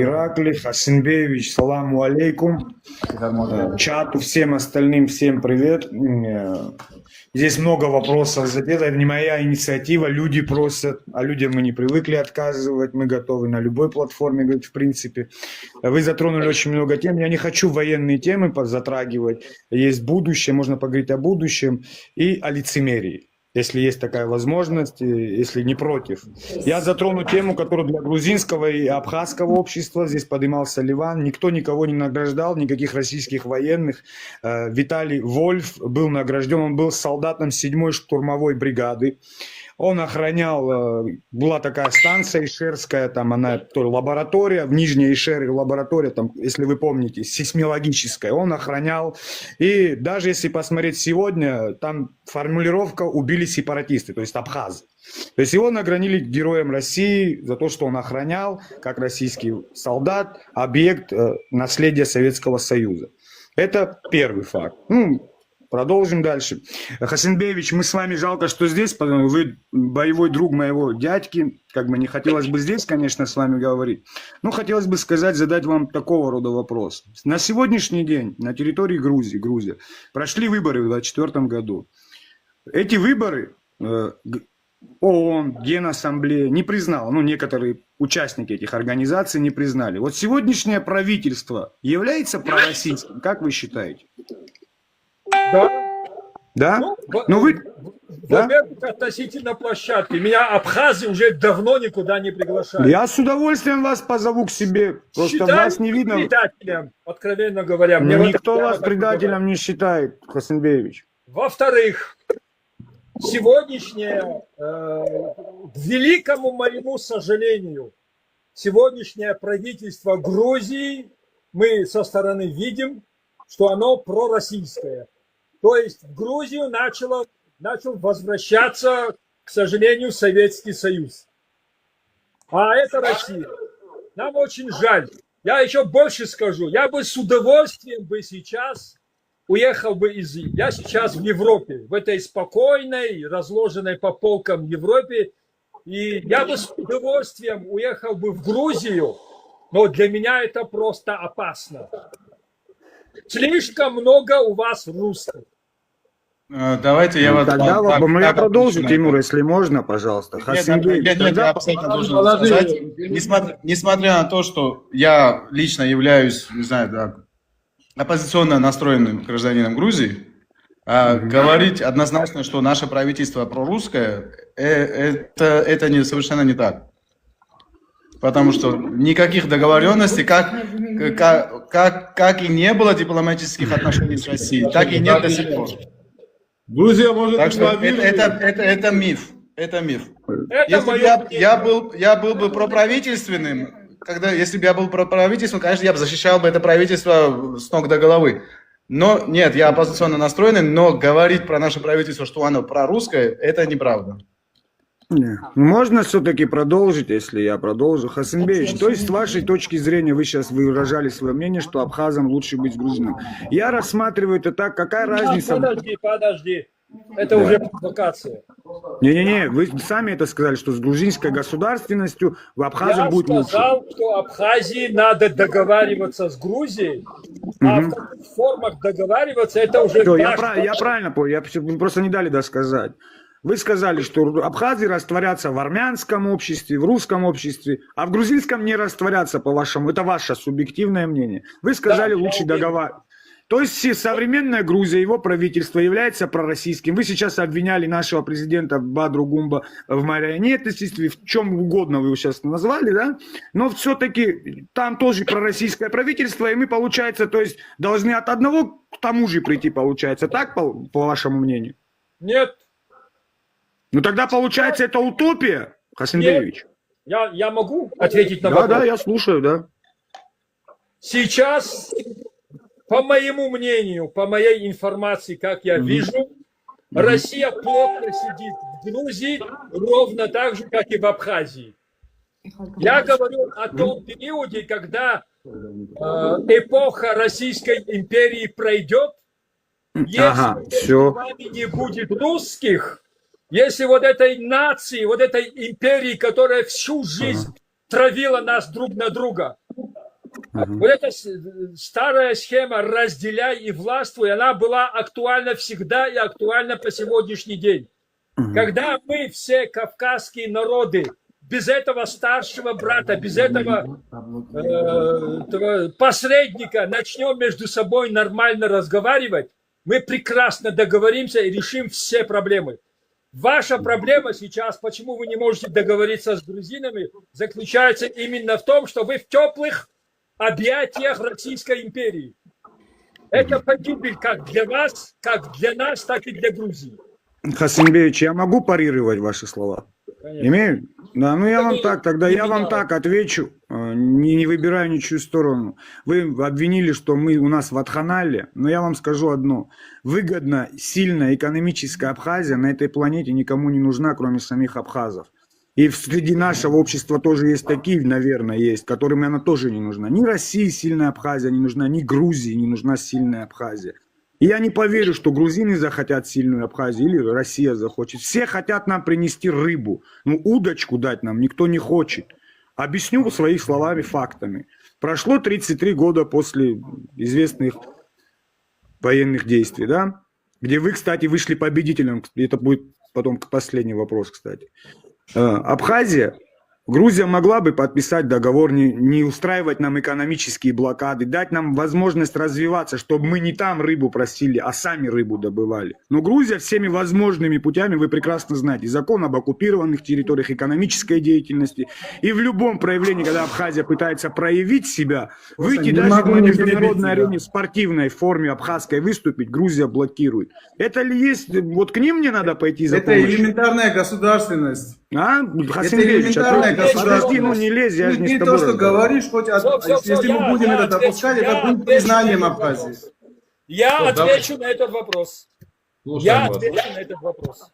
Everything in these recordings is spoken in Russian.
Ираклий, Хасинбеевич, саламу алейкум. Чату, всем остальным, всем привет. Здесь много вопросов задето. Это не моя инициатива, люди просят, а людям мы не привыкли отказывать, мы готовы на любой платформе, говорит, в принципе. Вы затронули очень много тем, я не хочу военные темы затрагивать, есть будущее, можно поговорить о будущем и о лицемерии. Если есть такая возможность, если не против. Я затрону тему, которую для грузинского и абхазского общества, здесь поднимался Ливан, никто никого не награждал, никаких российских военных. Виталий Вольф был награжден, он был солдатом 7-й штурмовой бригады. Он охранял, была такая станция Ишерская, там она, лаборатория, в Нижней Ишере лаборатория, там, если вы помните, сейсмологическая, он охранял. И даже если посмотреть сегодня, там формулировка «убили сепаратисты», то есть абхазы. То есть его наградили героем России за то, что он охранял, как российский солдат, объект наследия Советского Союза. Это первый факт. Продолжим дальше. Хасинбеевич, мы с вами, жалко, что здесь, потому что вы боевой друг моего дядьки, как бы не хотелось бы здесь, конечно, с вами говорить, но хотелось бы сказать, задать вам такого рода вопрос. На сегодняшний день на территории Грузия, прошли выборы в 2024 году. Эти выборы ООН, Генассамблея не признала, некоторые участники этих организаций не признали. Вот сегодняшнее правительство является пророссийским, как вы считаете? Да. Да? Во-первых, относительно площадки. Меня абхазы уже давно никуда не приглашают. Я с удовольствием вас позову к себе. Просто Считаю вас не видно. Предателем, откровенно говоря. Никто вас предателем не считает, Хасинбеевич. Во-вторых, сегодняшнее, к великому моему сожалению, сегодняшнее правительство Грузии, мы со стороны видим, что оно пророссийское. То есть в Грузию начал возвращаться, к сожалению, Советский Союз. А это Россия. Нам очень жаль. Я еще больше скажу. Я бы с удовольствием сейчас уехал я сейчас в Европе, в этой спокойной, разложенной по полкам Европе. И я бы с удовольствием уехал бы в Грузию, но для меня это просто опасно. Слишком много у вас русских. Давайте я Я продолжу, Тимур, если можно, пожалуйста. Я абсолютно должен сказать, несмотря на то, что я лично являюсь, не знаю, оппозиционно настроенным гражданином Грузии, говорить однозначно, что наше правительство прорусское, это совершенно не так. Потому что никаких договоренностей, как и не было дипломатических отношений с Россией, так и нет до сих пор. Грузия может так что это миф. Это миф. Если бы я был бы проправительственным, если бы я был проправительственным, конечно, я бы защищал бы это правительство с ног до головы. Но нет, я оппозиционно настроенный, но говорить про наше правительство, что оно прорусское, это неправда. Можно все-таки продолжить, если я продолжу. Хасинбеевич, то есть с вашей точки зрения вы сейчас выражали свое мнение, что абхазам лучше быть грузином. Я рассматриваю это так, какая разница... Подожди. Это уже провокация. Не-не-не, вы сами это сказали, что с грузинской государственностью в Абхазии будет лучше. Я сказал, что Абхазии надо договариваться с Грузией, а в каких формах договариваться, это уже... Я правильно понял, вы просто не дали досказать. Вы сказали, что абхазы растворятся в армянском обществе, в русском обществе, а в грузинском не растворятся, по-вашему. Это ваше субъективное мнение. Вы сказали, лучше договариваться. То есть современная Грузия, его правительство является пророссийским. Вы сейчас обвиняли нашего президента Бадру Гумба в марионетстве, в чем угодно вы его сейчас назвали, да? Но все-таки там тоже пророссийское правительство, и мы, получается, то есть должны от одного к тому же прийти, получается. Так, по вашему мнению? Нет. Тогда, получается, это утопия, Хасинбеевич? Я могу ответить на вопрос? Да, я слушаю, да. Сейчас, по моему мнению, по моей информации, как я вижу, Россия плотно сидит в Грузии ровно так же, как и в Абхазии. Я говорю о том периоде, когда эпоха Российской империи пройдет, если в вами не будет русских, если вот этой нации, вот этой империи, которая всю жизнь травила нас друг на друга, Вот эта старая схема «разделяй и властвуй», она была актуальна всегда и актуальна по сегодняшний день. Когда мы все кавказские народы без этого старшего брата, без этого посредника начнем между собой нормально разговаривать, мы прекрасно договоримся и решим все проблемы. Ваша проблема сейчас, почему вы не можете договориться с грузинами, заключается именно в том, что вы в теплых объятиях Российской империи. Это погибель как для вас, как для нас, так и для Грузии. Хасимбеевич, я могу парировать ваши слова? Конечно. Имею? Да, ну я вам так, тогда я вам так отвечу, не выбираю ничью сторону. Вы обвинили, что у нас в Атханале, но я вам скажу одно. Выгодно, сильная экономическая Абхазия на этой планете никому не нужна, кроме самих абхазов. И среди нашего общества тоже есть такие, наверное, есть, которым она тоже не нужна. Ни России сильная Абхазия не нужна, ни Грузии не нужна сильная Абхазия. И я не поверю, что грузины захотят сильную Абхазию или Россия захочет. Все хотят нам принести рыбу. Ну, удочку дать нам никто не хочет. Объясню своими словами, фактами. Прошло 33 года после известных военных действий, да? Где вы, кстати, вышли победителем. Это будет потом последний вопрос, кстати. Абхазия, Грузия могла бы подписать договор, не устраивать нам экономические блокады, дать нам возможность развиваться, чтобы мы не там рыбу просили, а сами рыбу добывали. Но Грузия всеми возможными путями, вы прекрасно знаете, закон об оккупированных территориях, экономической деятельности. И в любом проявлении, когда Абхазия пытается проявить себя, выйти даже на международной арене в спортивной форме абхазской выступить, Грузия блокирует. Это ли есть, вот к ним мне надо пойти за Это помощью? элементарная государственность. А? Это Хасимбеевич, элементарная подожди, ну не лезь, я же не с Ты тобой то, что говоришь, хоть если мы будем это допускать, это будет признанием Абхазии. Я Вот, отвечу на этот вопрос. Слушаем Я вас. отвечу на этот вопрос.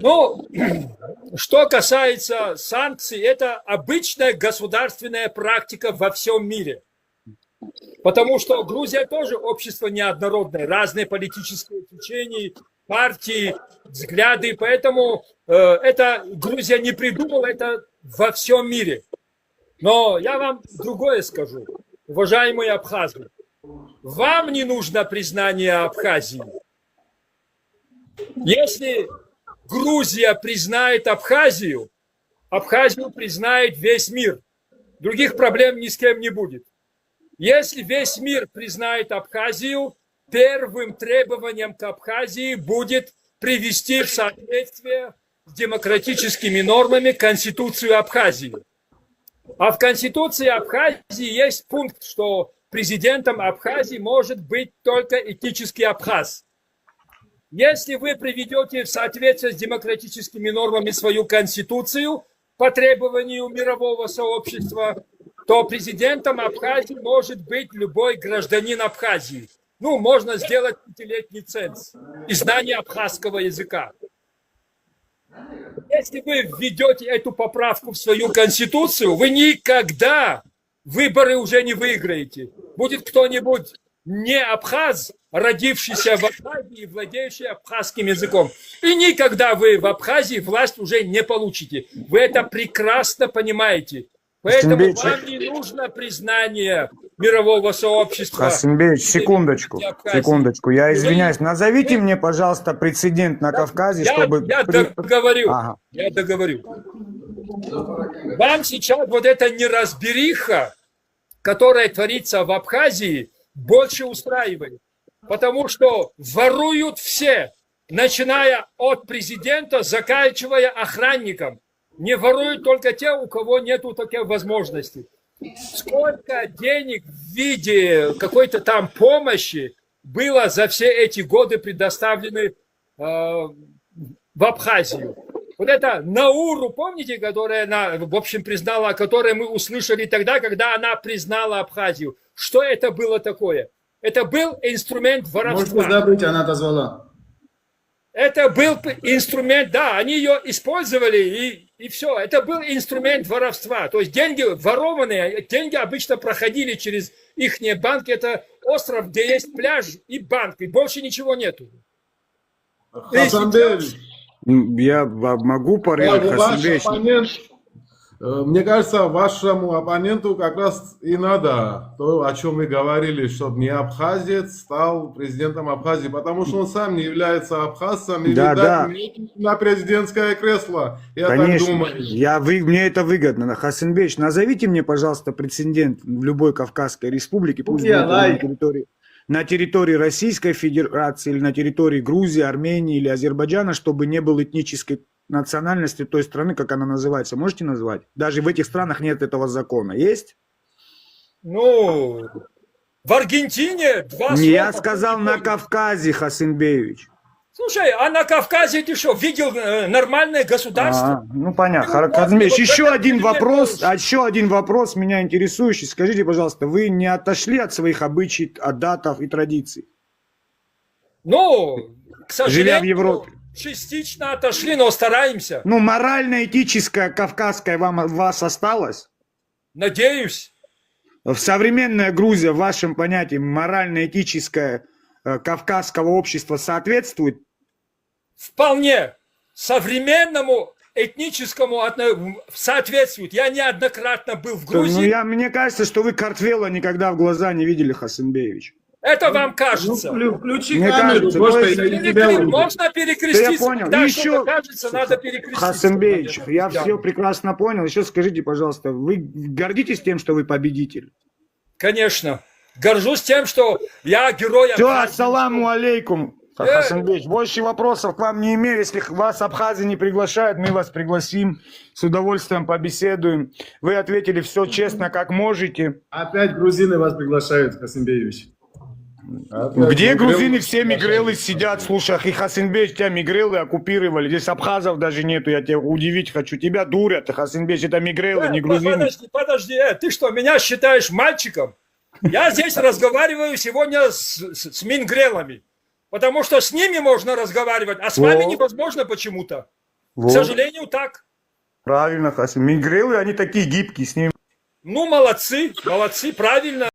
Ну, что касается санкций, это обычная государственная практика во всем мире. Потому что Грузия тоже общество неоднородное, разные политические течения, партии, взгляды. Поэтому это Грузия не придумала, это во всем мире. Но я вам другое скажу, уважаемые абхазы. Вам не нужно признание Абхазии. Если Грузия признает Абхазию, Абхазию признает весь мир. Других проблем ни с кем не будет. Если весь мир признает Абхазию, первым требованием к Абхазии будет привести в соответствие с демократическими нормами Конституцию Абхазии. А в Конституции Абхазии есть пункт, что президентом Абхазии может быть только этнический абхаз. Если вы приведете в соответствие с демократическими нормами свою Конституцию по требованию мирового сообщества, то президентом Абхазии может быть любой гражданин Абхазии. Ну, можно сделать 5-летний ценз и знание абхазского языка. Если вы введете эту поправку в свою Конституцию, вы никогда выборы уже не выиграете. Будет кто-нибудь не абхаз, родившийся в Абхазии и владеющий абхазским языком. И никогда вы в Абхазии власть уже не получите. Вы это прекрасно понимаете. Поэтому вам не нужно признание мирового сообщества. Хасимбеевич, секундочку, я извиняюсь, назовите мне, пожалуйста, прецедент на Кавказе, чтобы... Я договорю, Ага. я договорю. Вам сейчас вот эта неразбериха, которая творится в Абхазии, больше устраивает. Потому что воруют все, начиная от президента, заканчивая охранником. Не воруют только те, у кого нету такой возможности. Сколько денег в виде какой-то там помощи было за все эти годы предоставлены в Абхазию. Вот это Науру, помните, которая она, в общем, признала, о которой мы услышали тогда, когда она признала Абхазию. Что это было такое? Это был инструмент воровства. Может, забыть, она отозвала. Это был инструмент, да, они ее использовали, и все. Это был инструмент воровства. То есть деньги ворованные, деньги обычно проходили через их банки. Это остров, где есть пляж и банк, и больше ничего нету. Хасанбеевич, Я могу парировать, ваш Хасимбеевич? оппонент Мне кажется, вашему оппоненту как раз и надо то, о чем мы говорили, чтобы не абхазец стал президентом Абхазии, потому что он сам не является абхазцем и, Да, видать, да. метит на президентское кресло. Я так Конечно, думаю. мне это выгодно. Хасанбеевич, назовите мне, пожалуйста, прецедент в любой Кавказской республике, пусть будет на территории Российской Федерации или на территории Грузии, Армении или Азербайджана, чтобы не было этнической национальности той страны, как она называется. Можете назвать? Даже в этих странах нет этого закона. Есть? Ну, в Аргентине два Не, я слова. сказал на Кавказе, Хасанбеевич. Слушай, а на Кавказе ты что, видел нормальное государство? Ну понятно. Ну, вот, Хасанбеевич, вот еще это один пример вопрос, тоже. еще один вопрос меня интересующий. Скажите, пожалуйста, вы не отошли от своих обычаев, от датов и традиций? Ну, к Живя в сожалению, Европе. частично отошли, но стараемся. Ну, морально-этическое кавказское у вас осталось? Надеюсь. В современная Грузия, в вашем понятии, морально-этическое кавказского общества соответствует? Вполне современному этническому соответствует. Я неоднократно был в Грузии. Мне кажется, что вы Картвела никогда в глаза не видели, Хасанбеевич. Это вам кажется. Включи Мне камеру, кажется, Бошка, то есть- я тебя увижу. Можно Да я перекреститься. понял. Когда Еще, что-то кажется, надо перекреститься. Хасанбеевич, я Да. все прекрасно понял. Еще скажите, пожалуйста, вы гордитесь тем, что вы победитель? Конечно. Горжусь тем, что я герой Все, Абхазии. ассаламу алейкум, Хасанбеевич. Больше вопросов к вам не имею. Если вас Абхазия не приглашает, мы вас пригласим. С удовольствием побеседуем. Вы ответили все честно, как можете. Опять грузины вас приглашают, Хасанбеевич. Где грузины? Все мигрелы сидят. Слушай, и Хасанбеевич, тебя мигрелы оккупировали. Здесь абхазов даже нету. Я тебя удивить хочу. Тебя дурят, Хасанбеевич. Это мигрелы, не грузины. Подожди, ты что, меня считаешь мальчиком? Я здесь разговариваю сегодня с мингрелами, потому что с ними можно разговаривать, а с вами невозможно почему-то. К сожалению, так. Правильно, Хасан. Мигрелы, они такие гибкие, с ними Ну, молодцы, правильно.